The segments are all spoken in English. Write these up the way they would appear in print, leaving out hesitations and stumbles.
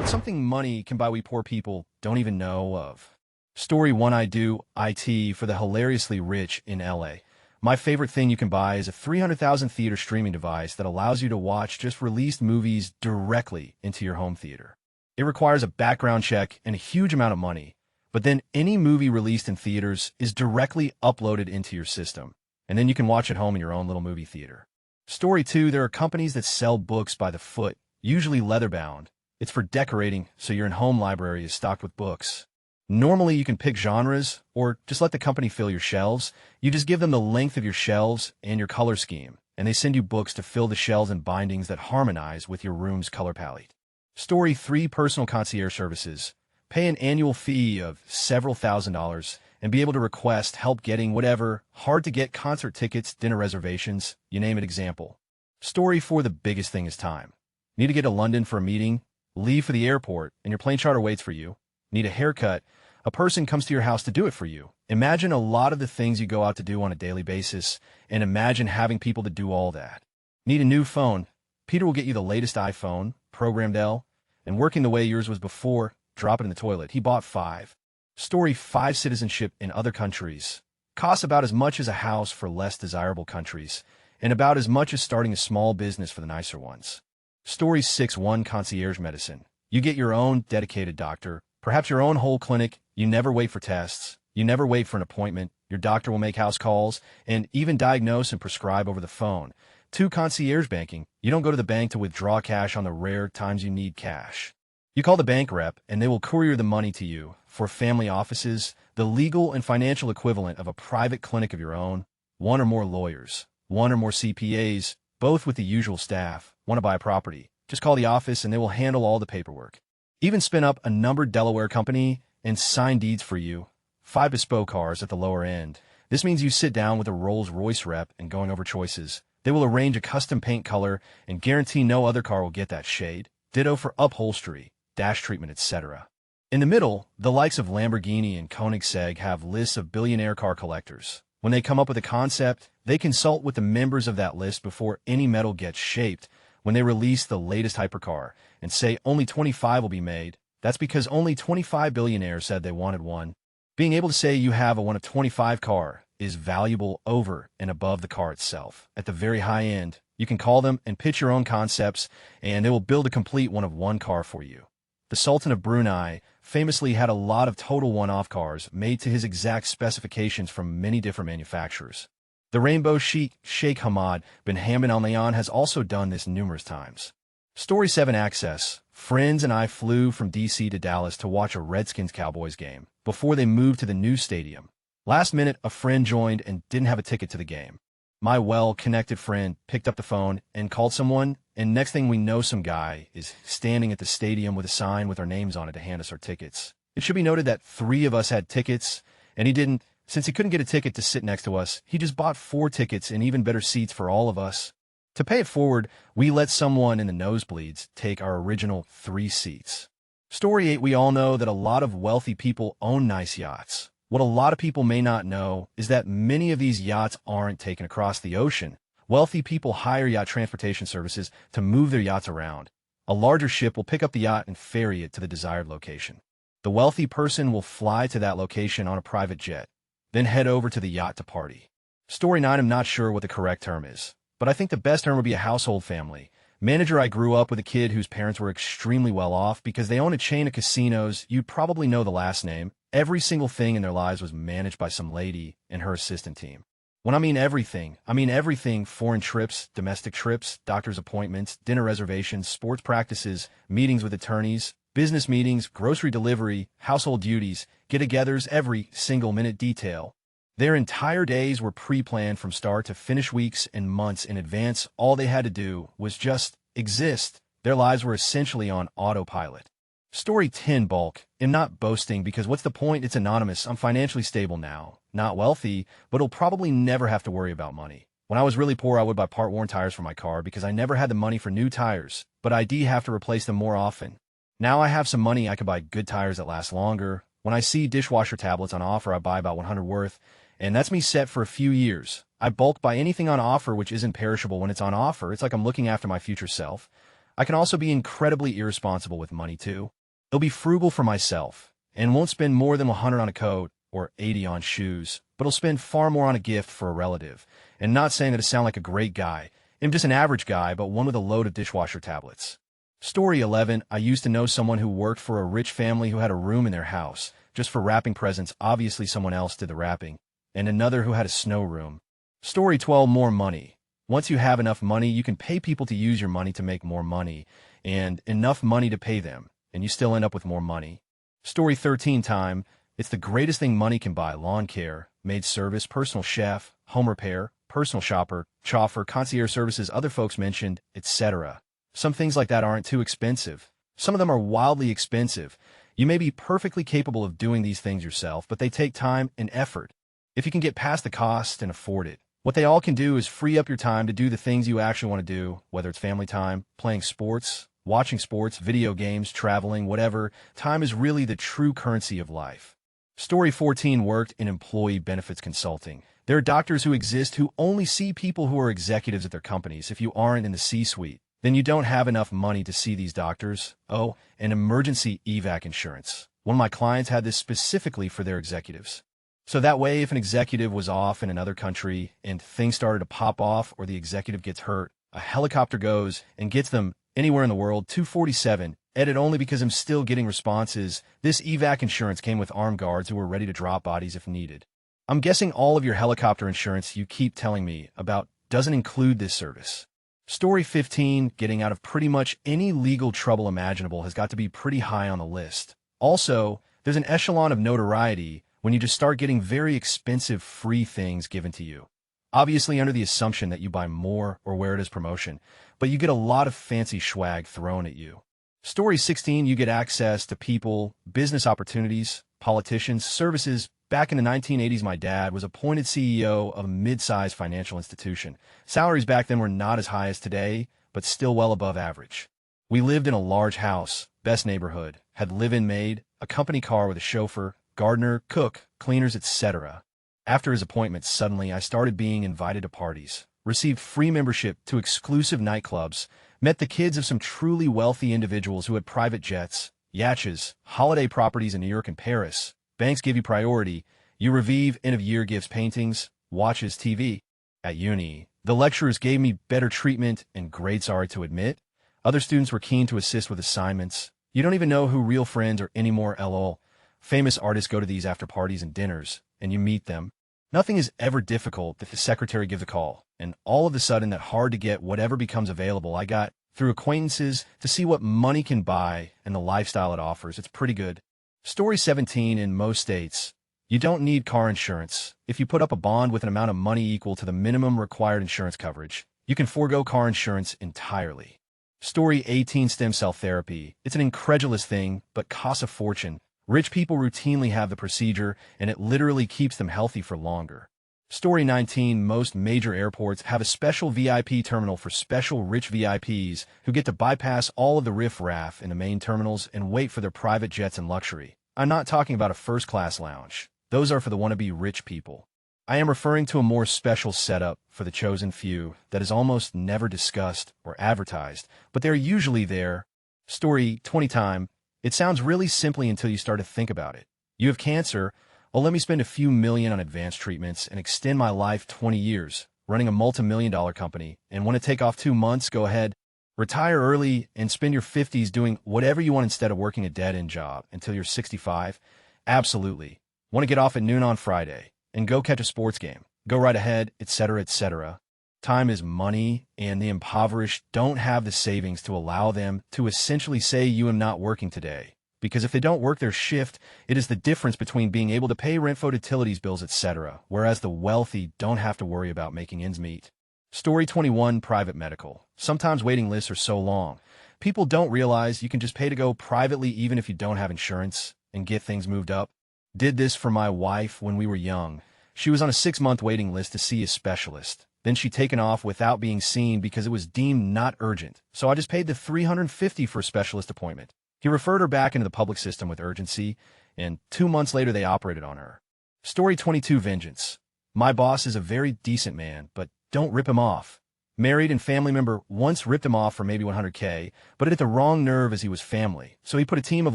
What's something money can buy we poor people don't even know of? Story 1. I do IT for the hilariously rich in LA. My favorite thing you can buy is a 300,000 theater streaming device that allows you to watch just released movies directly into your home theater. It requires a background check and a huge amount of money, but then any movie released in theaters is directly uploaded into your system, and then you can watch at home in your own little movie theater. Story 2. There are companies that sell books by the foot, usually leather-bound. It's for decorating, so your in-home library is stocked with books. Normally, you can pick genres, or just let the company fill your shelves. You just give them the length of your shelves and your color scheme, and they send you books to fill the shelves and bindings that harmonize with your room's color palette. Story 3. Personal concierge services. Pay an annual fee of several $1,000s and be able to request help getting whatever hard-to-get concert tickets, dinner reservations, you name it. Example. Story 4. The biggest thing is time. Need to get to London for a meeting? Leave for the airport, and your plane charter waits for you. Need a haircut? A person comes to your house to do it for you. Imagine a lot of the things you go out to do on a daily basis, and imagine having people to do all that. Need a new phone? Peter will get you the latest iPhone, programmed L, and working the way yours was before. Drop it in the toilet. He bought 5. Story 5. Citizenship in other countries. Costs about as much as a house for less desirable countries, and about as much as starting a small business for the nicer ones. Story 6. 1. Concierge medicine. You get your own dedicated doctor, perhaps your own whole clinic. You never wait for tests. You never wait for an appointment. Your doctor will make house calls and even diagnose and prescribe over the phone. 2. Concierge banking. You don't go to the bank to withdraw cash on the rare times you need cash. You call the bank rep, and they will courier the money to you. For family offices, the legal and financial equivalent of a private clinic of your own. 1 or more lawyers. 1 or more CPAs, both with the usual staff. Want to buy a property? Just call the office and they will handle all the paperwork. Even spin up a numbered Delaware company and sign deeds for you. 5. Bespoke cars at the lower end. This means you sit down with a Rolls-Royce rep and going over choices. They will arrange a custom paint color and guarantee no other car will get that shade. Ditto for upholstery, dash treatment, etc. In the middle, the likes of Lamborghini and Koenigsegg have lists of billionaire car collectors. When they come up with a concept, they consult with the members of that list before any metal gets shaped. When they release the latest hypercar and say only 25 will be made, that's because only 25 billionaires said they wanted one. Being able to say you have a 1 of 25 car is valuable over and above the car itself. At the very high end, you can call them and pitch your own concepts, and they will build a complete 1 of 1 car for you. The Sultan of Brunei famously had a lot of total one-off cars made to his exact specifications from many different manufacturers. The Rainbow Sheikh, Sheikh Hamad bin Hamad Al Nahyan, has also done this numerous times. Story 7. Access. Friends and I flew from D.C. to Dallas to watch a Redskins-Cowboys game before they moved to the new stadium. Last minute, a friend joined and didn't have a ticket to the game. My well-connected friend picked up the phone and called someone, and next thing we know, some guy is standing at the stadium with a sign with our names on it to hand us our tickets. It should be noted that 3 of us had tickets, and he didn't. Since he couldn't get a ticket to sit next to us, he just bought 4 tickets and even better seats for all of us. To pay it forward, we let someone in the nosebleeds take our original 3 seats. Story 8. We all know that a lot of wealthy people own nice yachts. What a lot of people may not know is that many of these yachts aren't taken across the ocean. Wealthy people hire yacht transportation services to move their yachts around. A larger ship will pick up the yacht and ferry it to the desired location. The wealthy person will fly to that location on a private jet, then head over to the yacht to party. Story 9. I'm not sure what the correct term is, but I think the best term would be a household family. Manager. I grew up with a kid whose parents were extremely well off because they own a chain of casinos. You'd probably know the last name. Every single thing in their lives was managed by some lady and her assistant team. When I mean everything, foreign trips, domestic trips, doctor's appointments, dinner reservations, sports practices, meetings with attorneys, business meetings, grocery delivery, household duties, get-togethers, every single minute detail. Their entire days were pre-planned from start to finish, weeks and months in advance. All they had to do was just exist. Their lives were essentially on autopilot. Story 10. Bulk. I'm not boasting because what's the point? It's anonymous. I'm financially stable now. Not wealthy, but I'll probably never have to worry about money. When I was really poor, I would buy part-worn tires for my car because I never had the money for new tires, but I do have to replace them more often. Now I have some money, I can buy good tires that last longer. When I see dishwasher tablets on offer, I buy about 100 worth, and that's me set for a few years. I bulk buy anything on offer which isn't perishable when it's on offer. It's like I'm looking after my future self. I can also be incredibly irresponsible with money too. I'll be frugal for myself and won't spend more than 100 on a coat or 80 on shoes, but I'll spend far more on a gift for a relative. And not saying that I sound like a great guy. I'm just an average guy, but one with a load of dishwasher tablets. Story 11. I used to know someone who worked for a rich family who had a room in their house just for wrapping presents. Obviously, someone else did the wrapping. And another who had a snow room. Story 12. More money. Once you have enough money, you can pay people to use your money to make more money, and enough money to pay them, and you still end up with more money. Story 13. Time. It's the greatest thing money can buy. Lawn care, maid service, personal chef, home repair, personal shopper, chauffeur, concierge services other folks mentioned, etc. Some things like that aren't too expensive. Some of them are wildly expensive. You may be perfectly capable of doing these things yourself, but they take time and effort. If you can get past the cost and afford it, what they all can do is free up your time to do the things you actually want to do, whether it's family time, playing sports, watching sports, video games, traveling, whatever. Time is really the true currency of life. Story 14. Worked in employee benefits consulting. There are doctors who exist who only see people who are executives at their companies. If you aren't in the C-suite, then you don't have enough money to see these doctors. Oh, and emergency evac insurance. One of my clients had this specifically for their executives. So that way, if an executive was off in another country and things started to pop off or the executive gets hurt, a helicopter goes and gets them anywhere in the world. 247. Edit only because I'm still getting responses. This evac insurance came with armed guards who were ready to drop bodies if needed. I'm guessing all of your helicopter insurance you keep telling me about doesn't include this service. Story 15. Getting out of pretty much any legal trouble imaginable has got to be pretty high on the list. Also, there's an echelon of notoriety when you just start getting very expensive free things given to you. Obviously under the assumption that you buy more or wear it as promotion, but you get a lot of fancy swag thrown at you. Story 16. You get access to people, business opportunities, politicians, services. Back in the 1980s, my dad was appointed CEO of a mid-sized financial institution. Salaries back then were not as high as today, but still well above average. We lived in a large house, best neighborhood, had live-in maid, a company car with a chauffeur, gardener, cook, cleaners, etc. After his appointment, suddenly I started being invited to parties, received free membership to exclusive nightclubs, met the kids of some truly wealthy individuals who had private jets, yachts, holiday properties in New York and Paris. Banks give you priority. You Revive end of year gives paintings, watches, TV. At uni, the lecturers gave me better treatment and grades, sorry to admit. Other students were keen to assist with assignments. You don't even know who real friends are anymore, lol. Famous artists go to these after parties and dinners, and you meet them. Nothing is ever difficult if the secretary gives a call, and all of a sudden that hard to get whatever becomes available I got through acquaintances to see what money can buy and the lifestyle it offers. It's pretty good. Story 17. In most states, you don't need car insurance. If you put up a bond with an amount of money equal to the minimum required insurance coverage, you can forego car insurance entirely. Story 18. Stem cell therapy. It's an incredulous thing, but costs a fortune. Rich people routinely have the procedure, and it literally keeps them healthy for longer. Story 19. Most major airports have a special VIP terminal for special rich VIPs who get to bypass all of the riff-raff in the main terminals and wait for their private jets and luxury. I'm not talking about a first-class lounge. Those are for the wannabe rich people. I am referring to a more special setup for the chosen few that is almost never discussed or advertised, but they're usually there. Story 20. Time. It sounds really simply until you start to think about it. You have cancer. Well, let me spend a few million on advanced treatments and extend my life 20 years, running a multi-million-dollar company. And want to take off 2 months? Go ahead. Retire early and spend your 50s doing whatever you want instead of working a dead-end job until you're 65? Absolutely. Want to get off at noon on Friday and go catch a sports game? Go right ahead, etc., etc. Time is money, and the impoverished don't have the savings to allow them to essentially say you am not working today. Because if they don't work their shift, it is the difference between being able to pay rent, food, utilities bills, etc., whereas the wealthy don't have to worry about making ends meet. Story 21. Private medical. Sometimes waiting lists are so long. People don't realize you can just pay to go privately even if you don't have insurance and get things moved up. Did this for my wife when we were young. She was on a 6-month waiting list to see a specialist. Then she taken off without being seen because it was deemed not urgent. So I just paid the $350 for a specialist appointment. He referred her back into the public system with urgency, and 2 months later they operated on her. Story 22. Vengeance. My boss is a very decent man, but don't rip him off. Married and family member once ripped him off for maybe 100K, but it hit the wrong nerve as he was family, so he put a team of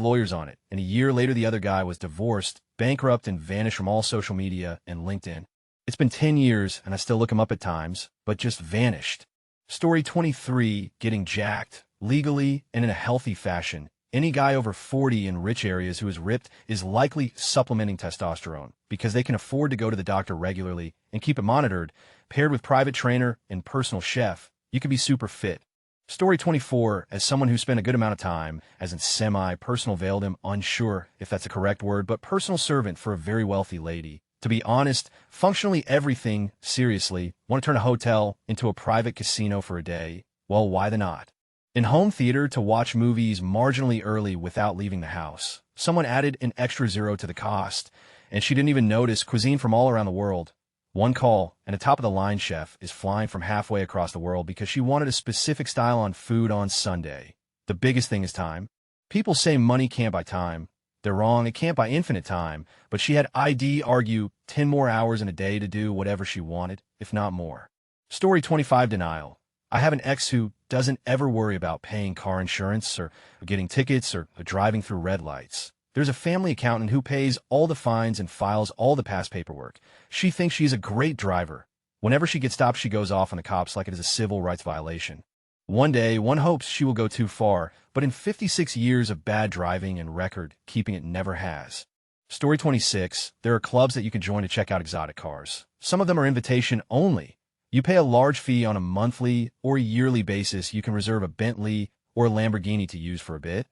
lawyers on it, and a year later the other guy was divorced, bankrupt, and vanished from all social media and LinkedIn. It's been 10 years, and I still look him up at times, but just vanished. Story 23, getting jacked, legally and in a healthy fashion. Any guy over 40 in rich areas who is ripped is likely supplementing testosterone because they can afford to go to the doctor regularly and keep it monitored. Paired with private trainer and personal chef, you can be super fit. Story 24, as someone who spent a good amount of time as in semi-personal veiled him, unsure if that's a correct word, but personal servant for a very wealthy lady. To be honest, functionally everything, seriously, want to turn a hotel into a private casino for a day? Well, why the not? In home theater to watch movies marginally early without leaving the house. Someone added an extra zero to the cost, and she didn't even notice cuisine from all around the world. One call, and a top-of-the-line chef is flying from halfway across the world because she wanted a specific style on food on Sunday. The biggest thing is time. People say money can't buy time. They're wrong, it can't buy infinite time, but she had ID argue 10 more hours in a day to do whatever she wanted, if not more. Story 25, denial. I have an ex who doesn't ever worry about paying car insurance or getting tickets or driving through red lights. There's a family accountant who pays all the fines and files all the past paperwork. She thinks she's a great driver. Whenever she gets stopped, she goes off on the cops like it is a civil rights violation. One day, one hopes she will go too far, but in 56 years of bad driving and record, keeping it never has. Story 26, there are clubs that you can join to check out exotic cars. Some of them are invitation only. You pay a large fee on a monthly or yearly basis. You can reserve a Bentley or a Lamborghini to use for a bit,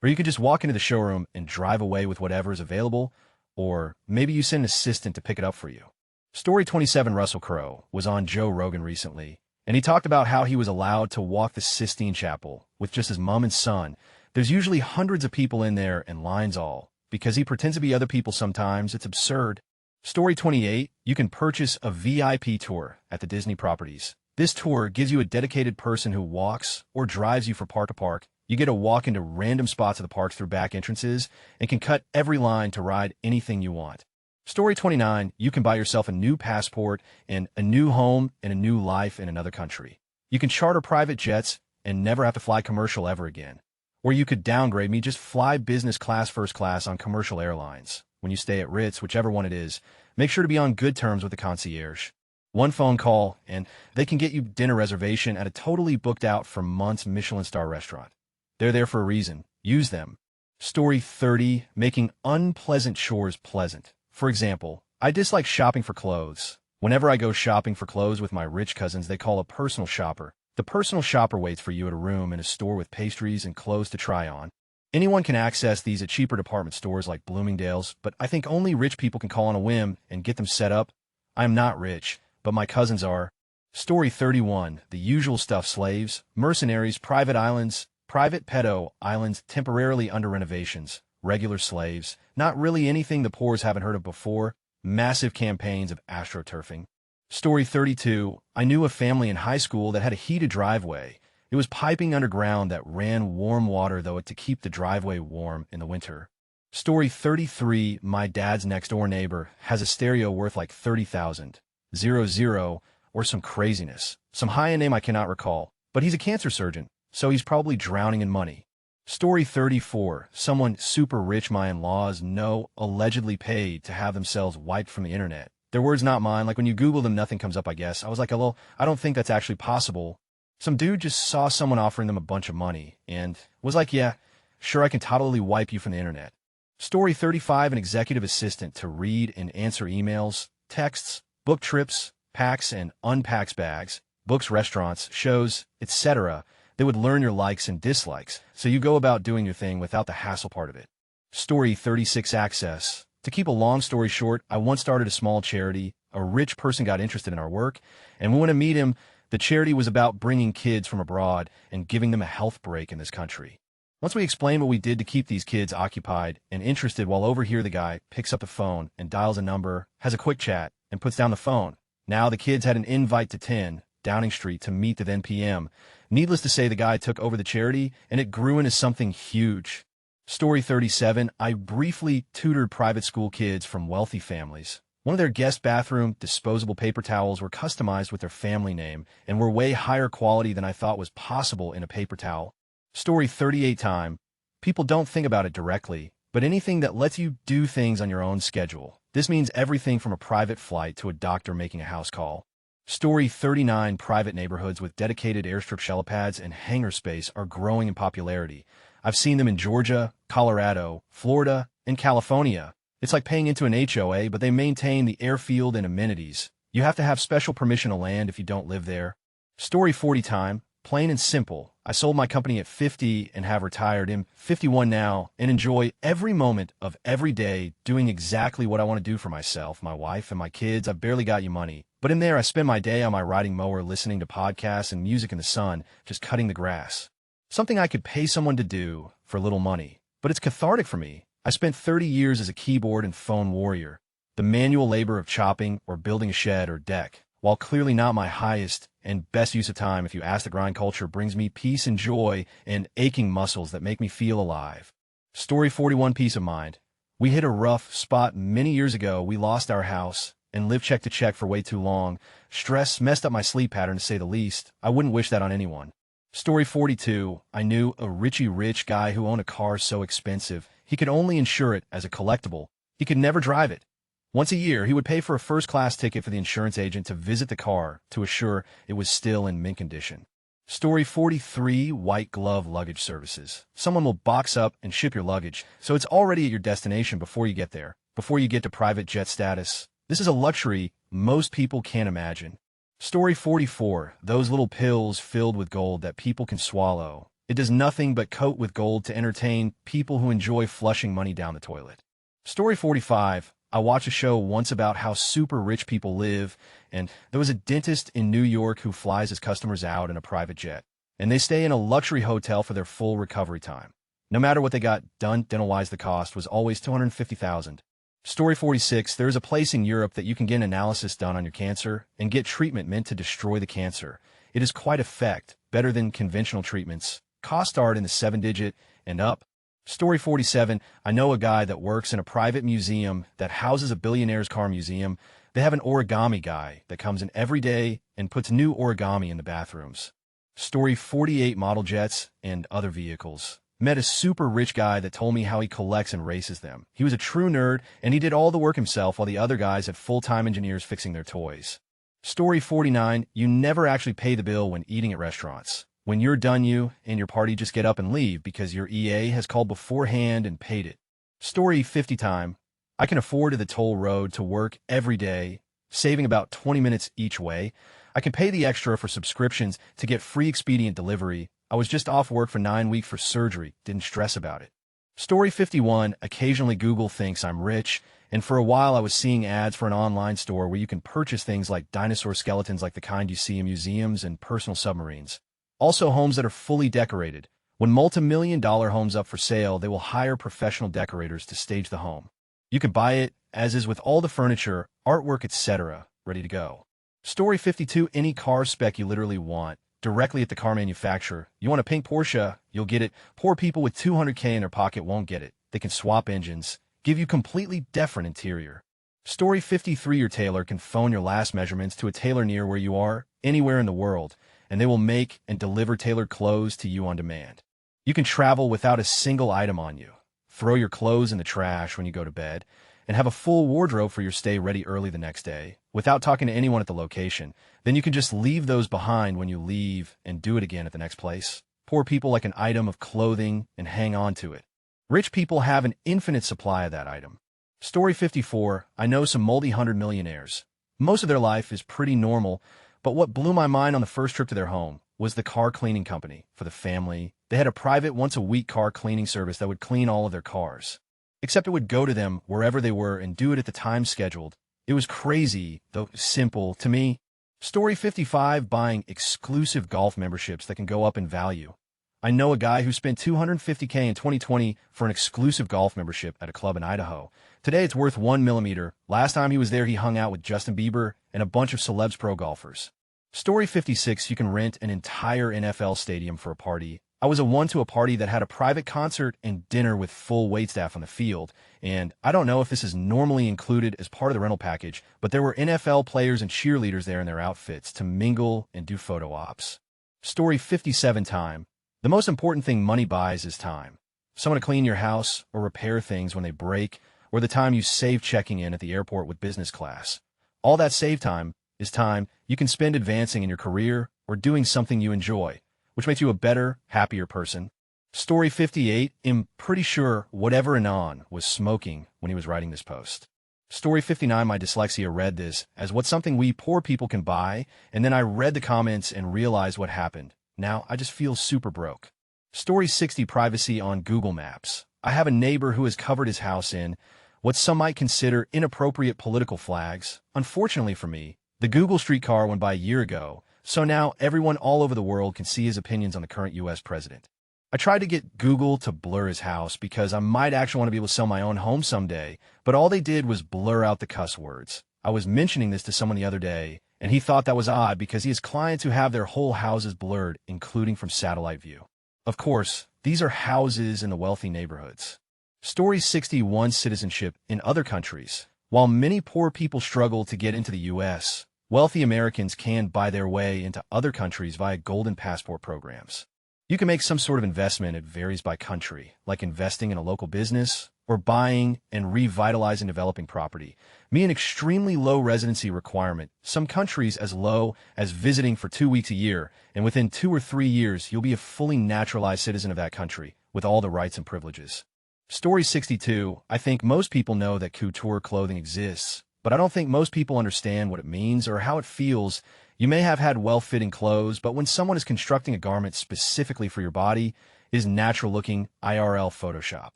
or you can just walk into the showroom and drive away with whatever is available, or maybe you send an assistant to pick it up for you. Story 27, Russell Crowe was on Joe Rogan recently, and he talked about how he was allowed to walk the Sistine Chapel with just his mom and son. There's usually hundreds of people in there and lines all, because he pretends to be other people sometimes. It's absurd. Story 28, you can purchase a VIP tour at the Disney properties. This tour gives you a dedicated person who walks or drives you from park to park. You get to walk into random spots of the parks through back entrances and can cut every line to ride anything you want. Story 29, you can buy yourself a new passport and a new home and a new life in another country. You can charter private jets and never have to fly commercial ever again. Or you could downgrade me, just fly business class first class on commercial airlines. When you stay at Ritz, whichever one it is, make sure to be on good terms with the concierge. One phone call, and they can get you dinner reservation at a totally booked out for months Michelin star restaurant. They're there for a reason. Use them. Story 30, making unpleasant chores pleasant. For example, I dislike shopping for clothes. Whenever I go shopping for clothes with my rich cousins, they call a personal shopper. The personal shopper waits for you at a room in a store with pastries and clothes to try on. Anyone can access these at cheaper department stores like Bloomingdale's, but I think only rich people can call on a whim and get them set up. I am not rich, but my cousins are. Story 31, the usual stuff: slaves, mercenaries, private islands, private pedo islands temporarily under renovations, regular slaves, not really anything the poors haven't heard of before, massive campaigns of astroturfing. Story 32, I knew a family in high school that had a heated driveway. It was piping underground that ran warm water, though, to keep the driveway warm in the winter. Story 33, my dad's next-door neighbor has a stereo worth like $30,000, 00, or some craziness. Some high-end name I cannot recall, but he's a cancer surgeon, so he's probably drowning in money. Story 34, someone super rich my in-laws know allegedly paid to have themselves wiped from the internet. Their words, not mine. Like when you Google them, nothing comes up, I guess. I was like, well, I don't think that's actually possible. Some dude just saw someone offering them a bunch of money and was like, yeah, sure, I can totally wipe you from the internet. Story 35, an executive assistant to read and answer emails, texts, book trips, packs and unpacks bags, books, restaurants, shows, etc. They would learn your likes and dislikes, so you go about doing your thing without the hassle part of it. Story 36, access. To keep a long story short, I once started a small charity. A rich person got interested in our work, and we went to meet him. The charity was about bringing kids from abroad and giving them a health break in this country. Once we explained what we did to keep these kids occupied and interested, while over here the guy picks up the phone and dials a number, has a quick chat, and puts down the phone. Now the kids had an invite to 10 Downing Street to meet the then PM. Needless to say, the guy took over the charity, and it grew into something huge. Story 37, I briefly tutored private school kids from wealthy families. One of their guest bathroom disposable paper towels were customized with their family name and were way higher quality than I thought was possible in a paper towel. Story 38 time. People don't think about it directly, but anything that lets you do things on your own schedule. This means everything from a private flight to a doctor making a house call. Story 39 private neighborhoods with dedicated airstrip helipads and hangar space are growing in popularity. I've seen them in Georgia, Colorado, Florida, and California. It's like paying into an HOA, but they maintain the airfield and amenities. You have to have special permission to land if you don't live there. Story 40 time. Plain and simple. I sold my company at 50 and have retired. I'm 51 now and enjoy every moment of every day doing exactly what I want to do for myself, my wife, and my kids. I've barely got you money. But in there, I spend my day on my riding mower listening to podcasts and music in the sun, just cutting the grass. Something I could pay someone to do for little money. But it's cathartic for me. I spent 30 years as a keyboard and phone warrior. The manual labor of chopping or building a shed or deck, while clearly not my highest and best use of time, if you ask the grind culture, brings me peace and joy and aching muscles that make me feel alive. Story 41 peace of mind. We hit a rough spot many years ago. We lost our house and lived check to check for way too long. Stress messed up my sleep pattern, to say the least. I wouldn't wish that on anyone. Story 42. I knew a rich guy who owned a car so expensive he could only insure it as a collectible. He could never drive it. Once a year, he would pay for a first-class ticket for the insurance agent to visit the car to assure it was still in mint condition. Story 43, white glove luggage services. Someone will box up and ship your luggage, so it's already at your destination before you get there, before you get to private jet status. This is a luxury most people can't imagine. Story 44, those little pills filled with gold that people can swallow. It does nothing but coat with gold to entertain people who enjoy flushing money down the toilet. Story 45, I watched a show once about how super rich people live, and there was a dentist in New York who flies his customers out in a private jet, and they stay in a luxury hotel for their full recovery time. No matter what they got done, dental-wise, the cost was always $250,000. Story 46, there's a place in Europe that you can get an analysis done on your cancer and get treatment meant to destroy the cancer. It is quite effective, better than conventional treatments. Costs start in the 7-digit and up. Story 47, I know a guy that works in a private museum that houses a billionaire's car museum. They have an origami guy that comes in every day and puts new origami in the bathrooms. Story 48, model jets and other vehicles. Met a super rich guy that told me how he collects and races them. He was a true nerd, and he did all the work himself while the other guys had full-time engineers fixing their toys. Story 49, you never actually pay the bill when eating at restaurants. When you're done, you and your party just get up and leave because your EA has called beforehand and paid it. Story 50 time. I can afford the toll road to work every day, saving about 20 minutes each way. I can pay the extra for subscriptions to get free expedient delivery. I was just off work for 9 weeks for surgery, didn't stress about it. Story 51. Occasionally Google thinks I'm rich, and for a while I was seeing ads for an online store where you can purchase things like dinosaur skeletons like the kind you see in museums and personal submarines. Also, homes that are fully decorated. When multi-million-dollar homes up for sale, they will hire professional decorators to stage the home. You can buy it, as is with all the furniture, artwork, etc., ready to go. Story 52, any car spec you literally want, directly at the car manufacturer. You want a pink Porsche, you'll get it. Poor people with $200K in their pocket won't get it. They can swap engines, give you completely different interior. Story 53, your tailor can phone your last measurements to a tailor near where you are, anywhere in the world, and they will make and deliver tailored clothes to you on demand. You can travel without a single item on you, throw your clothes in the trash when you go to bed, and have a full wardrobe for your stay ready early the next day, without talking to anyone at the location. Then you can just leave those behind when you leave and do it again at the next place. Poor people like an item of clothing and hang on to it. Rich people have an infinite supply of that item. Story 54, I know some multi-hundred millionaires. Most of their life is pretty normal, but what blew my mind on the first trip to their home was the car cleaning company for the family. They had a private once-a-week car cleaning service that would clean all of their cars. Except it would go to them wherever they were and do it at the time scheduled. It was crazy, though simple, to me. Story 55, buying exclusive golf memberships that can go up in value. I know a guy who spent $250K in 2020 for an exclusive golf membership at a club in Idaho. Today it's worth $1 million. Last time he was there, he hung out with Justin Bieber and a bunch of celebs pro golfers. Story 56, you can rent an entire NFL stadium for a party. I was a one to a party that had a private concert and dinner with full waitstaff on the field, and I don't know if this is normally included as part of the rental package, but there were NFL players and cheerleaders there in their outfits to mingle and do photo ops. Story 57 time. The most important thing money buys is time. Someone to clean your house or repair things when they break, or the time you save checking in at the airport with business class. All that save time is time you can spend advancing in your career or doing something you enjoy, which makes you a better, happier person. Story 58. I'm pretty sure whatever Anon was smoking when he was writing this post. Story 59. My dyslexia read this as what's something we poor people can buy, and then I read the comments and realized what happened. Now I just feel super broke. Story 60. Privacy on Google Maps. I have a neighbor who has covered his house in what some might consider inappropriate political flags. Unfortunately for me, the Google streetcar went by a year ago, so now everyone all over the world can see his opinions on the current U.S. president. I tried to get Google to blur his house because I might actually want to be able to sell my own home someday, but all they did was blur out the cuss words. I was mentioning this to someone the other day, and he thought that was odd because he has clients who have their whole houses blurred, including from satellite view. Of course, these are houses in the wealthy neighborhoods. Story 61. Citizenship in other countries. While many poor people struggle to get into the U.S., wealthy Americans can buy their way into other countries via golden passport programs. You can make some sort of investment, it varies by country, like investing in a local business or buying and revitalizing developing property. An extremely low residency requirement, some countries as low as visiting for 2 weeks a year, and within 2 or 3 years you'll be a fully naturalized citizen of that country with all the rights and privileges. Story 62. I think most people know that couture clothing exists, but I don't think most people understand what it means or how it feels. You may have had well-fitting clothes, but when someone is constructing a garment specifically for your body, it is natural-looking IRL Photoshop.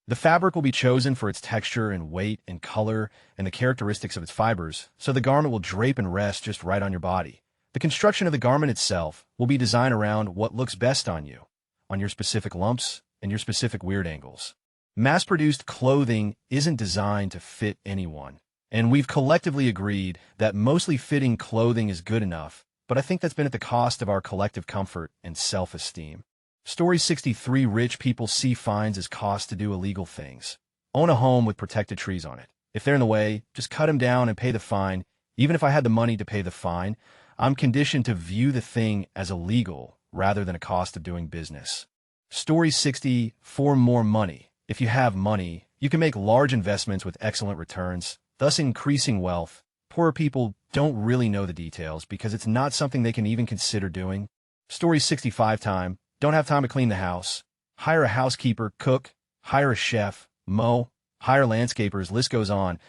The fabric will be chosen for its texture and weight and color and the characteristics of its fibers, so the garment will drape and rest just right on your body. The construction of the garment itself will be designed around what looks best on you, on your specific lumps and your specific weird angles. Mass-produced clothing isn't designed to fit anyone, and we've collectively agreed that mostly fitting clothing is good enough, but I think that's been at the cost of our collective comfort and self-esteem. Story 63. Rich people see fines as costs to do illegal things. Own a home with protected trees on it. If they're in the way, just cut them down and pay the fine. Even if I had the money to pay the fine, I'm conditioned to view the thing as illegal rather than a cost of doing business. Story 60. For more money. If you have money, you can make large investments with excellent returns, thus increasing wealth. Poorer people don't really know the details because it's not something they can even consider doing. Story 65 time. Don't have time to clean the house. Hire a housekeeper, cook, hire a chef, mow, hire landscapers, list goes on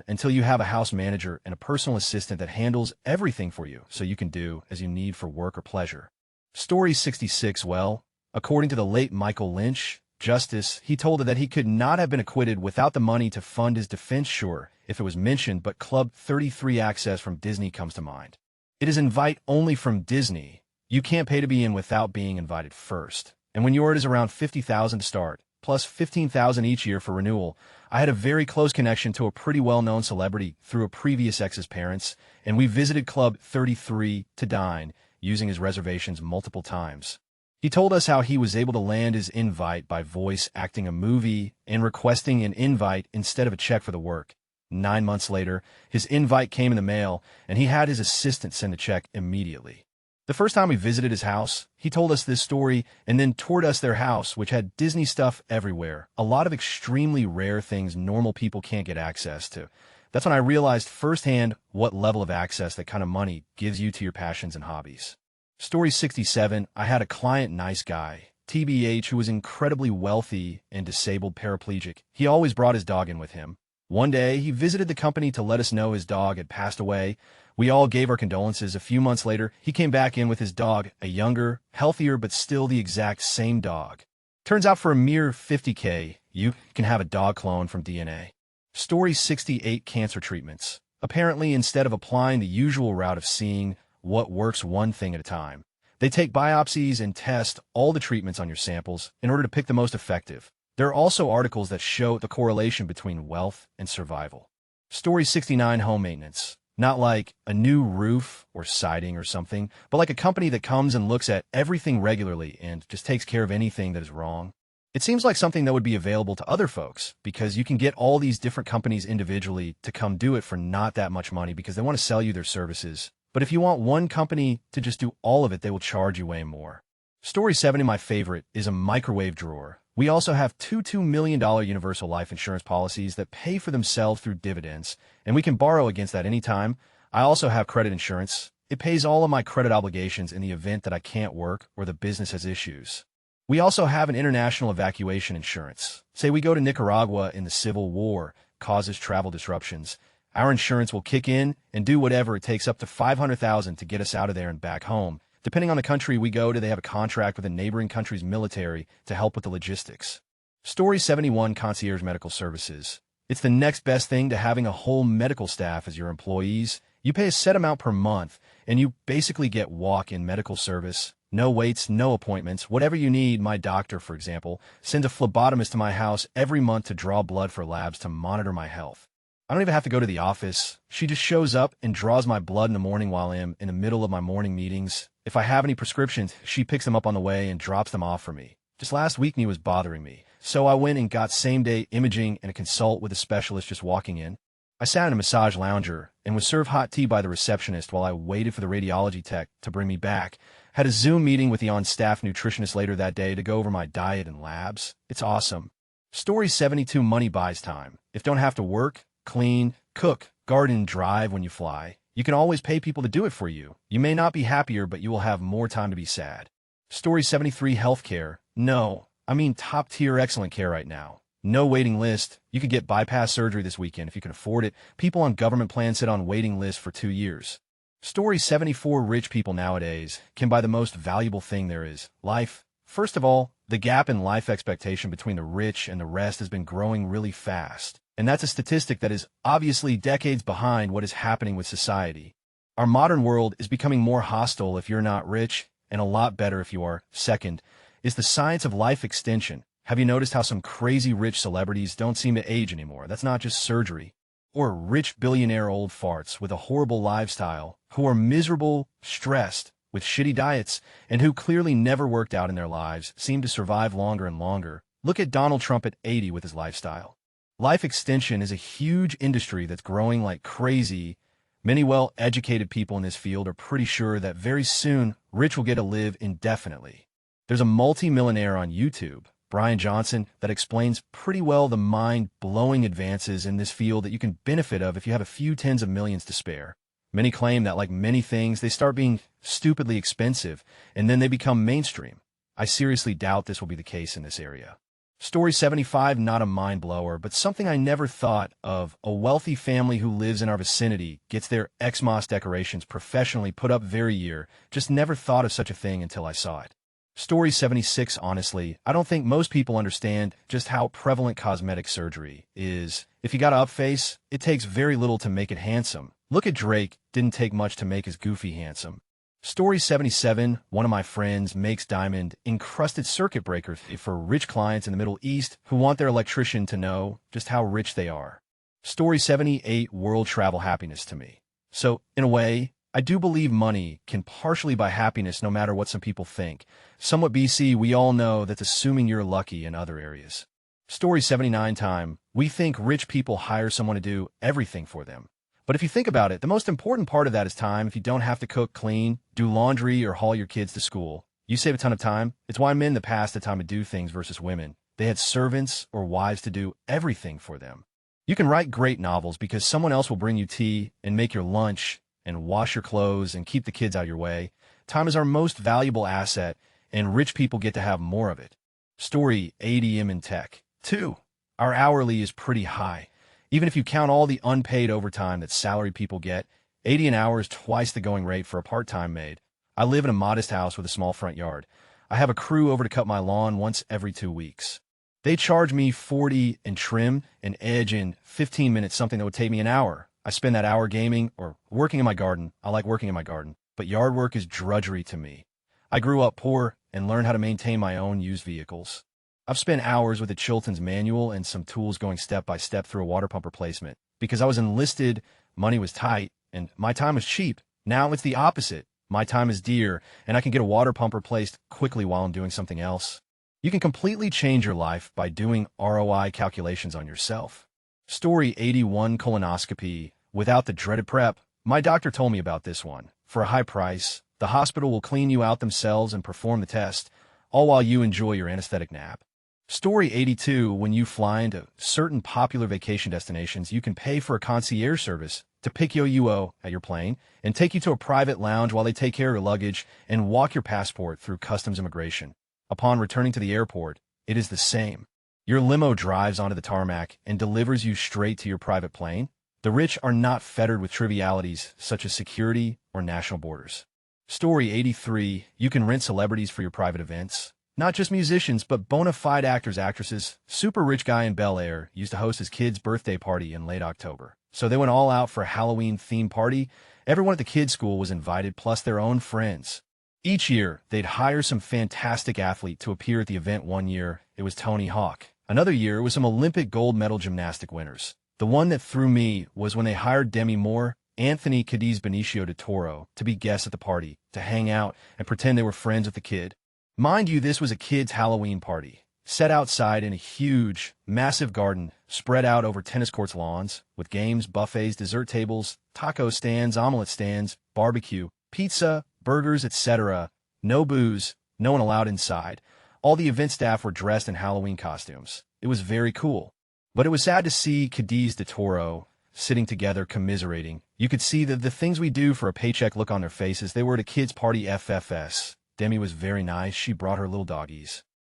until you have a house manager and a personal assistant that handles everything for you so you can do as you need for work or pleasure. Story 66. Well, according to the late Michael Lynch, Justice, he told her that he could not have been acquitted without the money to fund his defense, sure, if it was mentioned, but Club 33 access from Disney comes to mind. It is invite only from Disney. You can't pay to be in without being invited first. And when yours is around $50,000 to start, plus $15,000 each year for renewal, I had a very close connection to a pretty well-known celebrity through a previous ex's parents, and we visited Club 33 to dine, using his reservations multiple times. He told us how he was able to land his invite by voice acting a movie and requesting an invite instead of a check for the work. 9 months later, his invite came in the mail, and he had his assistant send the check immediately. The first time we visited his house, he told us this story and then toured us their house, which had Disney stuff everywhere, a lot of extremely rare things normal people can't get access to. That's when I realized firsthand what level of access that kind of money gives you to your passions and hobbies. Story 67. I had a client, nice guy, TBH, who was incredibly wealthy and disabled paraplegic. He always brought his dog in with him. One day, he visited the company to let us know his dog had passed away. We all gave our condolences. A few months later, he came back in with his dog, a younger, healthier, but still the exact same dog. Turns out for a mere $50K, you can have a dog clone from DNA. Story 68. Cancer treatments. Apparently, instead of applying the usual route of seeing what works one thing at a time, they take biopsies and test all the treatments on your samples in order to pick the most effective. There are also articles that show the correlation between wealth and survival. Story 69. Home maintenance. Not like a new roof or siding or something, but like a company that comes and looks at everything regularly and just takes care of anything that is wrong. It seems like something that would be available to other folks because you can get all these different companies individually to come do it for not that much money because they want to sell you their services. But if you want one company to just do all of it, they will charge you way more. Story 70, my favorite, is a microwave drawer. We also have two $2 million universal life insurance policies that pay for themselves through dividends, and we can borrow against that anytime. I also have credit insurance. It pays all of my credit obligations in the event that I can't work or the business has issues. We also have an international evacuation insurance. Say we go to Nicaragua in the Civil War, causes travel disruptions. Our insurance will kick in and do whatever it takes up to $500,000 to get us out of there and back home. Depending on the country we go to, they have a contract with a neighboring country's military to help with the logistics. Story 71, concierge medical services. It's the next best thing to having a whole medical staff as your employees. You pay a set amount per month, and you basically get walk-in medical service. No waits, no appointments. Whatever you need, my doctor, for example, sends a phlebotomist to my house every month to draw blood for labs to monitor my health. I don't even have to go to the office. She just shows up and draws my blood in the morning while I'm in the middle of my morning meetings. If I have any prescriptions, she picks them up on the way and drops them off for me. Just last week, knee was bothering me, so I went and got same-day imaging and a consult with a specialist just walking in. I sat in a massage lounger and was served hot tea by the receptionist while I waited for the radiology tech to bring me back. Had a Zoom meeting with the on-staff nutritionist later that day to go over my diet and labs. It's awesome. Story 72, money buys time. If don't have to work, clean, cook, garden, drive when you fly, you can always pay people to do it for you. You may not be happier, but you will have more time to be sad. Story 73, healthcare. No, I mean top-tier excellent care right now. No waiting list. You could get bypass surgery this weekend if you can afford it. People on government plans sit on waiting lists for 2 years. Story 74, rich people nowadays can buy the most valuable thing there is, life. First of all, the gap in life expectation between the rich and the rest has been growing really fast. And that's a statistic that is obviously decades behind what is happening with society. Our modern world is becoming more hostile if you're not rich, and a lot better if you are. Second, is the science of life extension. Have you noticed how some crazy rich celebrities don't seem to age anymore? That's not just surgery. Or rich billionaire old farts with a horrible lifestyle, who are miserable, stressed, with shitty diets, and who clearly never worked out in their lives, seem to survive longer and longer. Look at Donald Trump at 80 with his lifestyle. Life extension is a huge industry that's growing like crazy. Many well-educated people in this field are pretty sure that very soon, rich will get to live indefinitely. There's a multi-millionaire on YouTube, Brian Johnson, that explains pretty well the mind-blowing advances in this field that you can benefit of if you have a few tens of millions to spare. Many claim that, like many things, they start being stupidly expensive, and then they become mainstream. I seriously doubt this will be the case in this area. Story 75, not a mind-blower, but something I never thought of. A wealthy family who lives in our vicinity gets their Xmas decorations professionally put up every year. Just never thought of such a thing until I saw it. Story 76, honestly, I don't think most people understand just how prevalent cosmetic surgery is. If you got a upface, it takes very little to make it handsome. Look at Drake, didn't take much to make his Goofy handsome. Story 77, one of my friends makes diamond-encrusted circuit breakers for rich clients in the Middle East who want their electrician to know just how rich they are. Story 78, world travel happiness to me. So, in a way, I do believe money can partially buy happiness no matter what some people think. Somewhat BC, we all know that's assuming you're lucky in other areas. Story 79 time, we think rich people hire someone to do everything for them. But if you think about it, the most important part of that is time. If you don't have to cook, clean, do laundry, or haul your kids to school, you save a ton of time. It's why men in the past had time to do things versus women. They had servants or wives to do everything for them. You can write great novels because someone else will bring you tea and make your lunch and wash your clothes and keep the kids out of your way. Time is our most valuable asset, and rich people get to have more of it. Story 80M in tech. 2. Our hourly is pretty high. Even if you count all the unpaid overtime that salaried people get, 80 an hour is twice the going rate for a part-time maid. I live in a modest house with a small front yard. I have a crew over to cut my lawn once every 2 weeks. They charge me 40 and trim and edge in 15 minutes, something that would take me an hour. I spend that hour gaming or working in my garden. I like working in my garden, but yard work is drudgery to me. I grew up poor and learned how to maintain my own used vehicles. I've spent hours with the Chilton's manual and some tools going step by step through a water pump replacement. Because I was enlisted, money was tight, and my time is cheap. Now it's the opposite. My time is dear, and I can get a water pump replaced quickly while I'm doing something else. You can completely change your life by doing ROI calculations on yourself. Story 81, colonoscopy. Without the dreaded prep. My doctor told me about this one. For a high price, the hospital will clean you out themselves and perform the test, all while you enjoy your anesthetic nap. Story 82, when you fly into certain popular vacation destinations, you can pay for a concierge service to pick you up at your plane and take you to a private lounge while they take care of your luggage and walk your passport through customs immigration. Upon returning to the airport, it is the same. Your limo drives onto the tarmac and delivers you straight to your private plane. The rich are not fettered with trivialities such as security or national borders. Story 83, you can rent celebrities for your private events. Not just musicians, but bona fide actors, actresses. Super rich guy in Bel Air used to host his kid's birthday party in late October. So they went all out for a Halloween-themed party. Everyone at the kids' school was invited, plus their own friends. Each year, they'd hire some fantastic athlete to appear at the event. One year, it was Tony Hawk. Another year, it was some Olympic gold medal gymnastic winners. The one that threw me was when they hired Demi Moore, Anthony Cadiz, Benicio del Toro to be guests at the party, to hang out and pretend they were friends with the kid. Mind you, this was a kid's Halloween party, set outside in a huge, massive garden, spread out over tennis courts lawns, with games, buffets, dessert tables, taco stands, omelet stands, barbecue, pizza, burgers, etc. No booze, no one allowed inside. All the event staff were dressed in Halloween costumes. It was very cool. But it was sad to see Cadiz del Toro sitting together commiserating. You could see that the things we do for a paycheck look on their faces. They were at a kid's party FFS. Demi was very nice. She brought her little doggies.